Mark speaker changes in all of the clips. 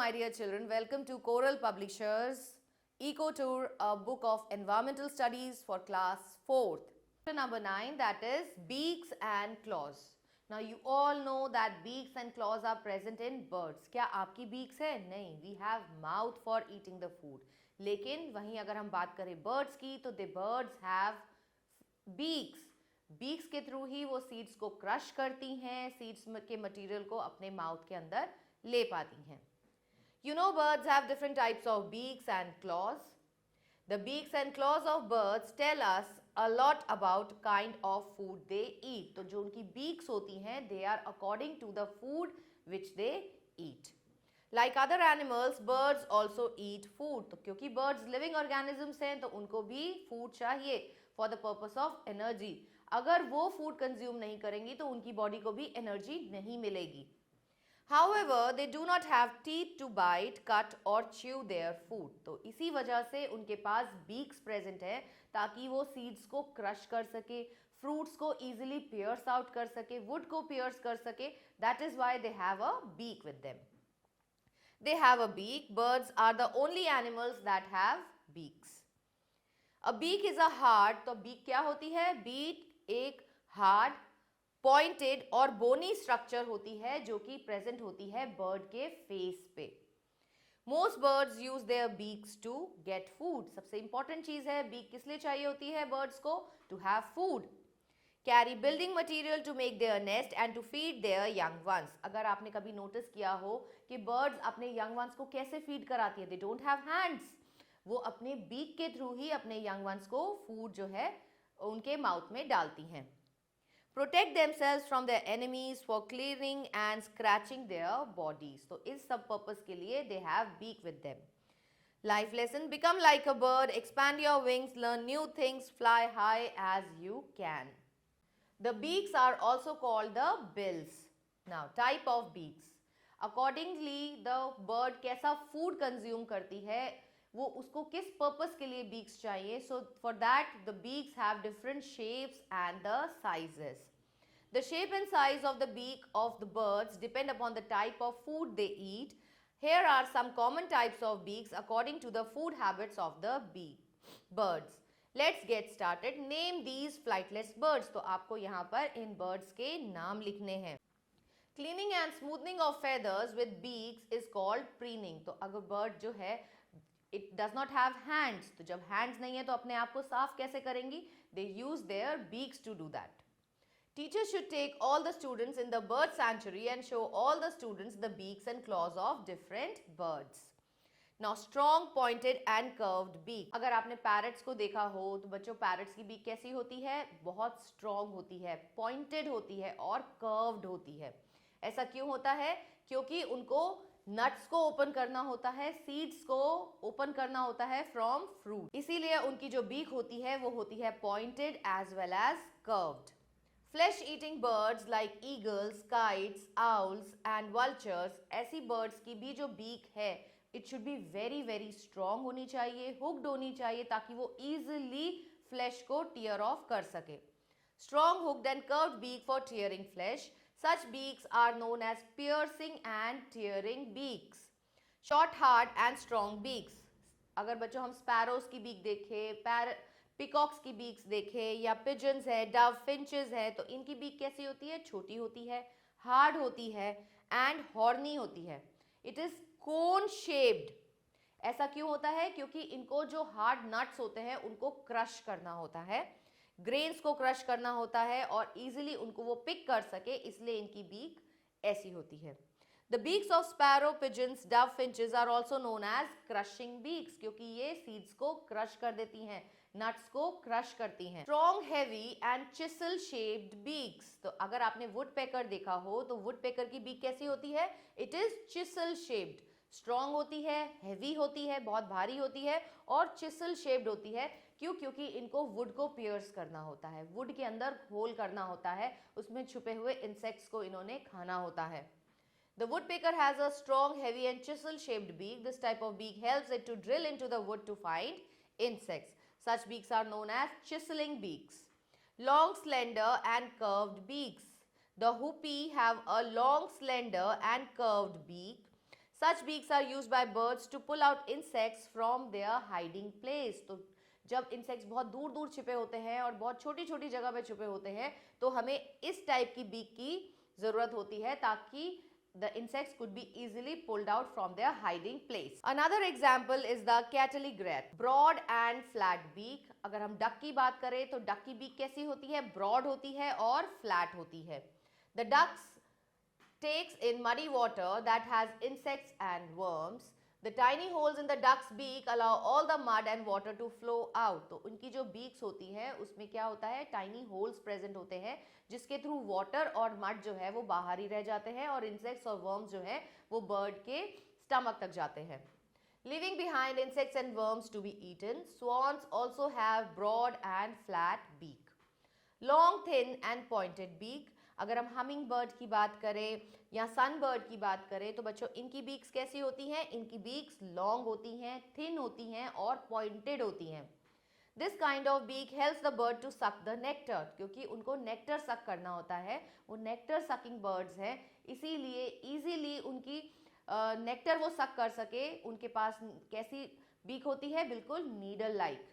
Speaker 1: my dear children. Welcome to Coral Publishers Eco Tour, a book of environmental studies for class 4th. Chapter number 9, that is beaks and claws. Now you all know that beaks and claws are present in birds. क्या आपकी beaks है? नहीं. We have mouth for eating the food. लेकिन वहीं अगर हम बात करें birds की तो the birds have beaks. Beaks के थ्रू ही वो सीड्स को क्रश करती हैं, सीड्स के मटेरियल को अपने माउथ के अंदर ले पाती हैं. You know birds have different types of beaks and claws. The beaks and claws of birds tell us a lot about kind of food they eat. तो जो उनकी beaks होती हैं, they are according to the food which they eat. Like other animals, birds also eat food. तो क्योंकि birds living organisms हैं, तो उनको भी food चाहिए for the purpose of energy. अगर वो फूड कंज्यूम नहीं करेंगी तो उनकी बॉडी को भी एनर्जी नहीं मिलेगी. However, they do not have teeth to bite, cut or chew their food. तो इसी वजह से उनके पास बीक्स प्रेजेंट है ताकि वो सीड्स को क्रश कर सके, फ्रूट्स को इजीली पियर्स आउट कर सके, वुड को पियर्स कर सके. That is why they have a beak with them. They have a beak. Birds are the only animals that have beaks. A beak is a hard, तो beak क्या होती है? Beak एक हार्ड, पॉइंटेड और bony structure होती है जो कि प्रेजेंट होती है बर्ड के फेस पे. Most birds use their beaks to get food. सबसे इंपॉर्टेंट चीज है, बीक किस लिए चाहिए होती है बर्ड्स को? To have food. Carry building material to make their nest and to feed their young ones. अगर आपने कभी नोटिस किया हो कि बर्ड्स अपने यंग वंस को कैसे फीड कराती है, दे डोंट हैव हैंड्स. वो अपने बीक के थ्रू ही अपने यंग वंस को फूड जो है उनके माउथ में डालती हैं. Protect themselves from their enemies for cleaning and scratching their bodies. तो इस सब पर्पस के लिए they have beak with them. Life lesson, become like a bird, expand your wings, learn new things, fly high as you can. The beaks are also called the bills. Now type of beaks. Accordingly the bird कैसा food consume करती है, वो उसको किस purpose के लिए beaks चाहिए. So for that the beaks have different shapes and the sizes. The shape and size of the beak of the birds depend upon the type of food they eat. Here are some common types of beaks according to the food habits of the birds. Let's get started. Name these flightless birds. तो आपको यहाँ पर in birds के नाम लिखने हैं. Cleaning and smoothening of feathers with beaks is called preening. तो अगर बर्ड जो है it does not have hands, तो जब hands नहीं है तो अपने आप को साफ कैसे करेंगी? They use their beaks to do that. Teachers should take all the students in the bird sanctuary and show all the students the beaks and claws of different birds. Now strong, pointed and curved beak. अगर आपने parrots को देखा हो तो बच्चों parrots की beak कैसी होती है? बहुत strong होती है, pointed होती है और curved होती है. ऐसा क्यों होता है? क्योंकि उनको नट्स को ओपन करना होता है, सीड्स को ओपन करना होता है फ्रॉम फ्रूट. इसीलिए उनकी जो बीक होती है वो होती है pointed as well as curved. Flesh eating birds like eagles, kites, owls and vultures, ऐसी बर्ड्स की भी जो बीक है it should be very very strong होनी चाहिए, हुक्ड होनी चाहिए ताकि वो इजिली फ्लैश को टीयर ऑफ कर सके. Strong hooked and curved beak for tearing flesh. Such beaks are known as piercing and tearing beaks. Short, hard and strong beaks. अगर बच्चों हम स्पैरोज की बीक देखें, पिकॉक्स की बीक्स देखें या पिजन्स है, डव, फिंचेस है, तो इनकी बीक कैसी होती है? छोटी होती है, हार्ड होती है एंड हॉर्नी होती है. It is cone shaped. ऐसा क्यों होता है? क्योंकि इनको जो हार्ड नट्स होते हैं उनको क्रश करना होता है, ग्रेन्स को क्रश करना होता है और इजीली उनको वो पिक कर सके, इसलिए इनकी बीक ऐसी होती है. The beaks of sparrow, pigeons, dove, finches are also known as crushing beaks, क्योंकि ये सीड्स को क्रश कर देती हैं, नट्स को क्रश करती हैं. Strong, heavy and चिसल shaped beaks. तो अगर आपने वुड पेकर देखा हो तो वुड पेकर की बीक कैसी होती है? It is चिसल shaped. स्ट्रॉन्ग होती है, हैवी होती है, बहुत भारी होती है और चिसल शेप्ड होती है. क्यों? क्योंकि इनको वुड को पियर्स करना होता है, वुड के अंदर होल करना होता है, उसमें छुपे हुए इंसेक्ट्स को इन्होंने खाना होता है. The woodpecker has a strong, heavy and chisel-shaped beak. This type of beak helps it to drill into the wood to find insects. Such beaks are known as chiseling beaks. Long, slender and curved beaks. The hoopie have a long, slender and curved beak. Such beaks are used by birds to pull out insects from their hiding place. तो जब insects बहुत दूर दूर छिपे होते हैं और बहुत छोटी छोटी जगह पे छुपे होते हैं तो हमें इस टाइप की बीक की जरूरत होती है ताकि the insects could be easily pulled out from their hiding place. Another example is the cattleyrat, broad and flat beak. अगर हम duck की बात करें तो duck की beak कैसी होती है? broad होती है और flat होती है. The ducks takes in muddy water that has insects and worms. The tiny holes in the duck's beak allow all the mud and water to flow out. तो उनकी जो beaks होती है उसमें क्या होता है? tiny holes present होते हैं जिसके थ्रू water और mud जो है वो बाहर ही रह जाते हैं और insects और worms जो है वो bird के stomach तक जाते हैं. Leaving behind insects and worms to be eaten, swans also have broad and flat beak. Long, thin and pointed beak. अगर हम हमिंग बर्ड की बात करें या सन बर्ड की बात करें तो बच्चों इनकी बीक्स कैसी होती हैं? इनकी बीक्स लॉन्ग होती हैं, थिन होती हैं और पॉइंटेड होती हैं. This kind of beak helps the bird to suck the nectar, क्योंकि उनको नेक्टर सक करना होता है. वो नेक्टर सकिंग बर्ड्स हैं, इसीलिए इजीली उनकी नेक्टर वो सक कर सके. उनके पास कैसी बीक होती है? बिल्कुल needle like.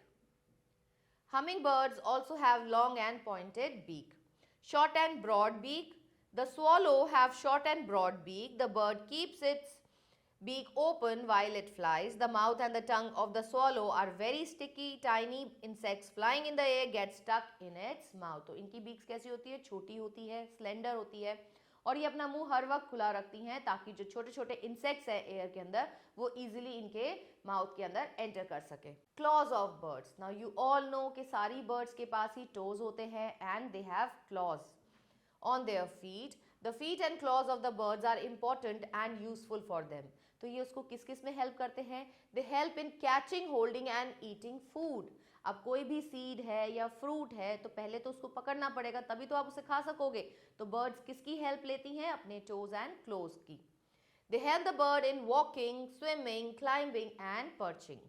Speaker 1: Humming birds also have long and pointed beak. Short and broad beak. The swallow have short and broad beak. The bird keeps its beak open while it flies. The mouth and the tongue of the swallow are very sticky. Tiny insects flying in the air get stuck in its mouth. तो इनकी beaks कैसी होती है? छोटी होती है, slender होती है और ये अपना मुंह हर वक्त खुला रखती हैं ताकि जो छोटे छोटे insects है एयर के अंदर वो easily इनके माउथ के अंदर एंटर कर सके. Claws of birds. Now you all know कि सारी birds के पास ही toes होते हैं and they have claws on their feet. The feet and claws of the birds are important and useful for them. तो ये उसको किस किस में हेल्प करते हैं? They help in catching, holding and eating food. अब कोई भी सीड है या फ्रूट है तो पहले तो उसको पकड़ना पड़ेगा तभी तो आप उसे खा सकोगे. तो बर्ड्स किसकी हेल्प लेती हैं? अपने टोज एंड क्लोज की. They help the bird in walking, swimming, climbing and perching.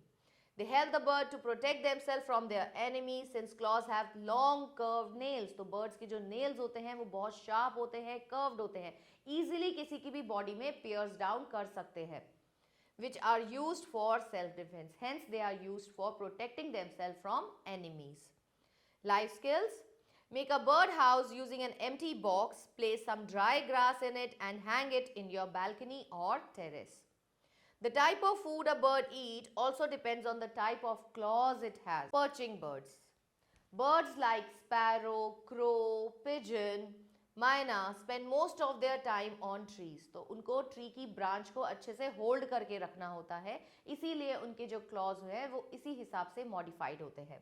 Speaker 1: They help the bird to protect themselves from their enemies since claws have long curved nails. तो birds के जो nails होते हैं वो बहुत sharp होते हैं, curved होते हैं, easily किसी की भी body में pierce down कर सकते हैं, which are used for self-defense. Hence, they are used for protecting themselves from enemies. Life skills. Make a bird house using an empty box, place some dry grass in it and hang it in your balcony or terrace. The type of food a bird eats also depends on the type of claws it has. Perching birds. Birds like sparrow, crow, pigeon, myna spend most of their time on trees. तो उनको tree की branch को अच्छे से hold करके रखना होता है, इसीलिए उनके जो क्लॉज है वो इसी हिसाब से मॉडिफाइड होते हैं.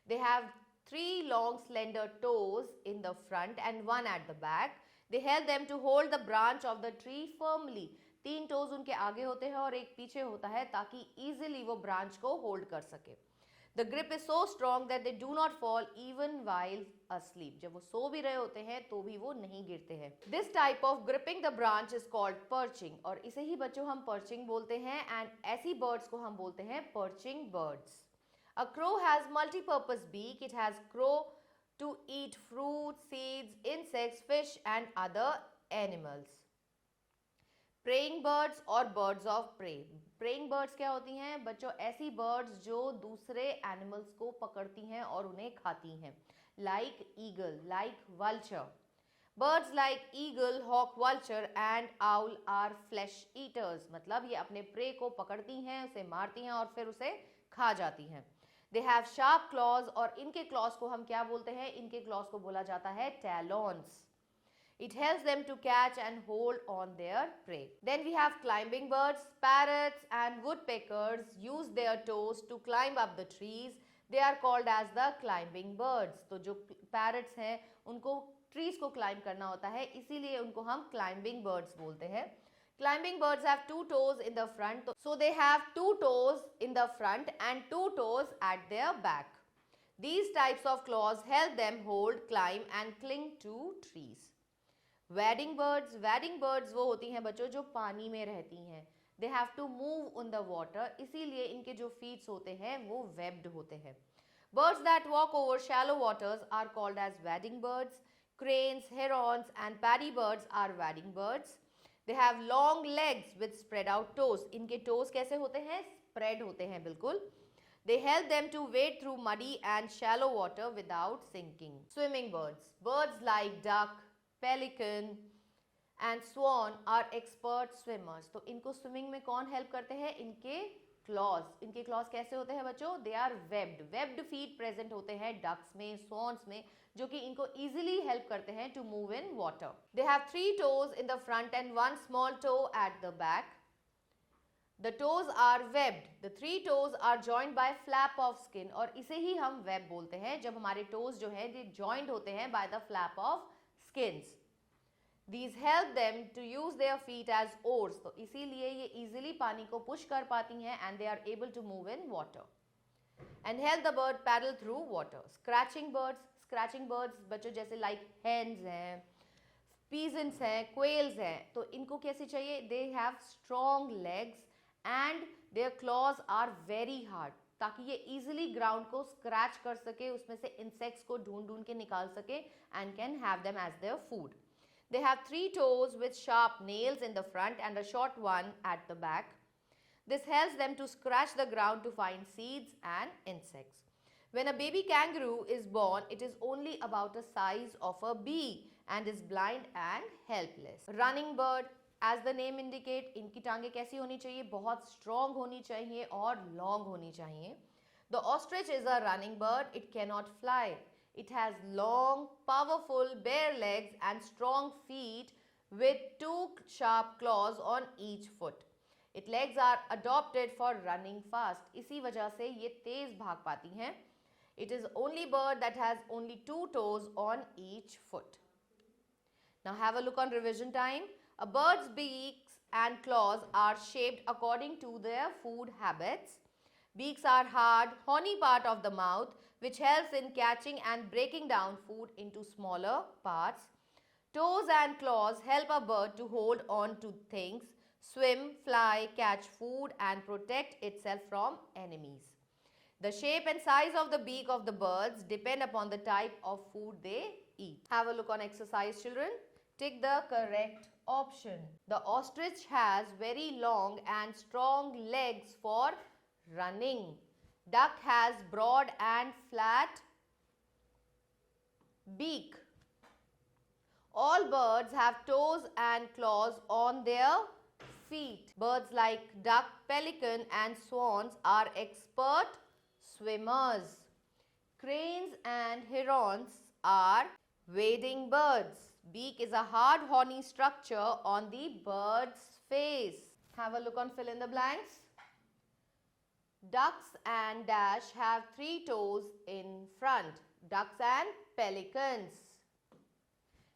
Speaker 1: They have 3 long slender toes in the front and 1 at the back. They help them to hold the branch of the tree firmly. 3 toes उनके आगे होते हैं और एक पीछे होता है ताकि इजीली वो ब्रांच को होल्ड कर सके. The grip is so strong that they do not fall even while asleep. जब वो सो भी रहे होते हैं तो भी वो नहीं गिरते हैं. This type of gripping the branch is called perching और इसे ही बच्चों हम perching बोलते हैं and ऐसी birds को हम बोलते हैं perching birds. A crow has multi-purpose beak. It has crow to eat fruits, seeds, insects, fish and other animals. Praying birds और birds of prey. Praying birds क्या होती हैं बच्चों? ऐसी birds जो दूसरे animals को पकड़ती हैं और उन्हें खाती हैं. Like eagle, like vulture. Birds like eagle, hawk, vulture and owl are flesh eaters. मतलब ये अपने prey को पकड़ती हैं, उसे मारती हैं और फिर उसे खा जाती हैं. They have sharp claws और इनके claws को हम क्या बोलते हैं? इनके claws को बोला जाता है talons. It helps them to catch and hold on their prey. Then we have climbing birds. Parrots and woodpeckers use their toes to climb up the trees. They are called as the climbing birds. तो जो parrots हैं उनको trees को climb करना होता है, इसीलिए उनको हम climbing birds बोलते हैं. Climbing birds have 2 toes in the front. So they have 2 toes in the front and 2 toes at their back. These types of claws help them hold, climb and cling to trees. Wading birds. Wading birds वो होती हैं बच्चों जो पानी में रहती हैं. They have to move on the water. इसीलिए इनके जो feet होते हैं वो webbed होते हैं. Birds that walk over shallow waters are called as wading birds. Cranes, herons and paddy birds are wading birds. They have long legs with spread out toes. इनके toes कैसे होते हैं? Spread होते हैं बिल्कुल. They help them to wade through muddy and shallow water without sinking. Swimming birds. Birds like duck, pelican and swan are expert swimmers. तो इनको swimming में कौन help करते हैं? इनके claws. इनके claws कैसे होते हैं बच्चों? They are webbed. Webbed feet present होते हैं ducks में, swans में, जो कि इनको easily help करते हैं to move in water. They have 3 toes in the front and 1 small toe at the back. The toes are webbed. The 3 toes are joined by flap of skin. और इसे ही हम web बोलते हैं जब हमारे toes जो है ये joined होते हैं by the flap of skins. These help them to use their feet as oars. तो इसीलिए ये easily पानी को push कर पाती हैं and they are able to move in water. And help the bird paddle through water. Scratching birds बच्चों जैसे like hens हैं, peasants हैं, quails हैं, तो इनको कैसे चाहिए? They have strong legs and their claws are very hard, ताकि ये easily ground को scratch कर सके, उसमें से insects को ढूंढ के निकाल सके and can have them as their food. They have 3 toes with sharp nails in the front and a short one at the back. This helps them to scratch the ground to find seeds and insects. When a baby kangaroo is born, it is only about the size of a bee and is blind and helpless. Running bird, as the name indicate, इनकी टांगे कैसी होनी चाहिए? बहुत strong होनी चाहिए और long होनी चाहिए. The ostrich is a running bird. It cannot fly. It has long, powerful, bare legs and strong feet with 2 sharp claws on each foot. Its legs are adopted for running fast. इसी वजह से ये तेज भाग पाती हैं. It is only bird that has only 2 toes on each foot. Now have a look on revision time. A bird's beaks and claws are shaped according to their food habits. Beaks are hard, horny part of the mouth, which helps in catching and breaking down food into smaller parts. Toes and claws help a bird to hold on to things, swim, fly, catch food, and protect itself from enemies. The shape and size of the beak of the birds depend upon the type of food they eat. Have a look on exercise, children. Tick the correct option. The ostrich has very long and strong legs for running. Duck has broad and flat beak. All birds have toes and claws on their feet. Birds like duck, pelican and swans are expert swimmers. Cranes and herons are wading birds. Beak is a hard horny structure on the bird's face. Have a look on fill in the blanks. Ducks and dash have 3 toes in front. Ducks and pelicans.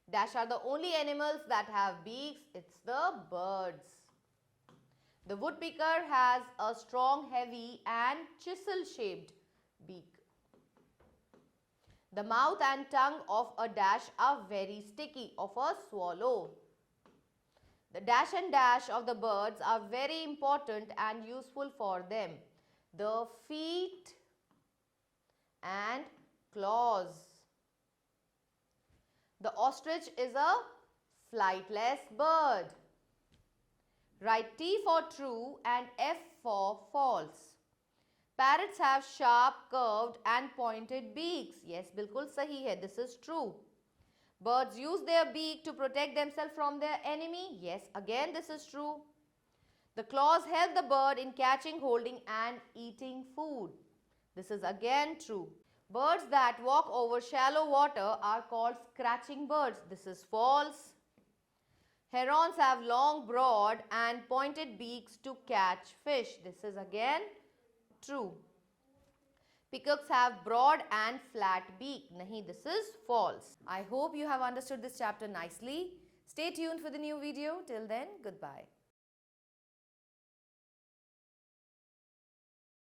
Speaker 1: Dash are the only animals that have beaks. It's the birds. The woodpecker has a strong, heavy and chisel-shaped beak. The mouth and tongue of a dash are very sticky, of a swallow. The dash and dash of the birds are very important and useful for them. The feet and claws. The ostrich is a flightless bird. Write T for true and F for false. Parrots have sharp, curved and pointed beaks. Yes, बिल्कुल सही है. This is true. Birds use their beak to protect themselves from their enemy. Yes, again this is true. The claws help the bird in catching, holding and eating food. This is again true. Birds that walk over shallow water are called scratching birds. This is false. Herons have long, broad and pointed beaks to catch fish. This is again true. Peacocks have broad and flat beak. Nahi, this is false. I hope you have understood this chapter nicely. Stay tuned for the new video. Till then, goodbye.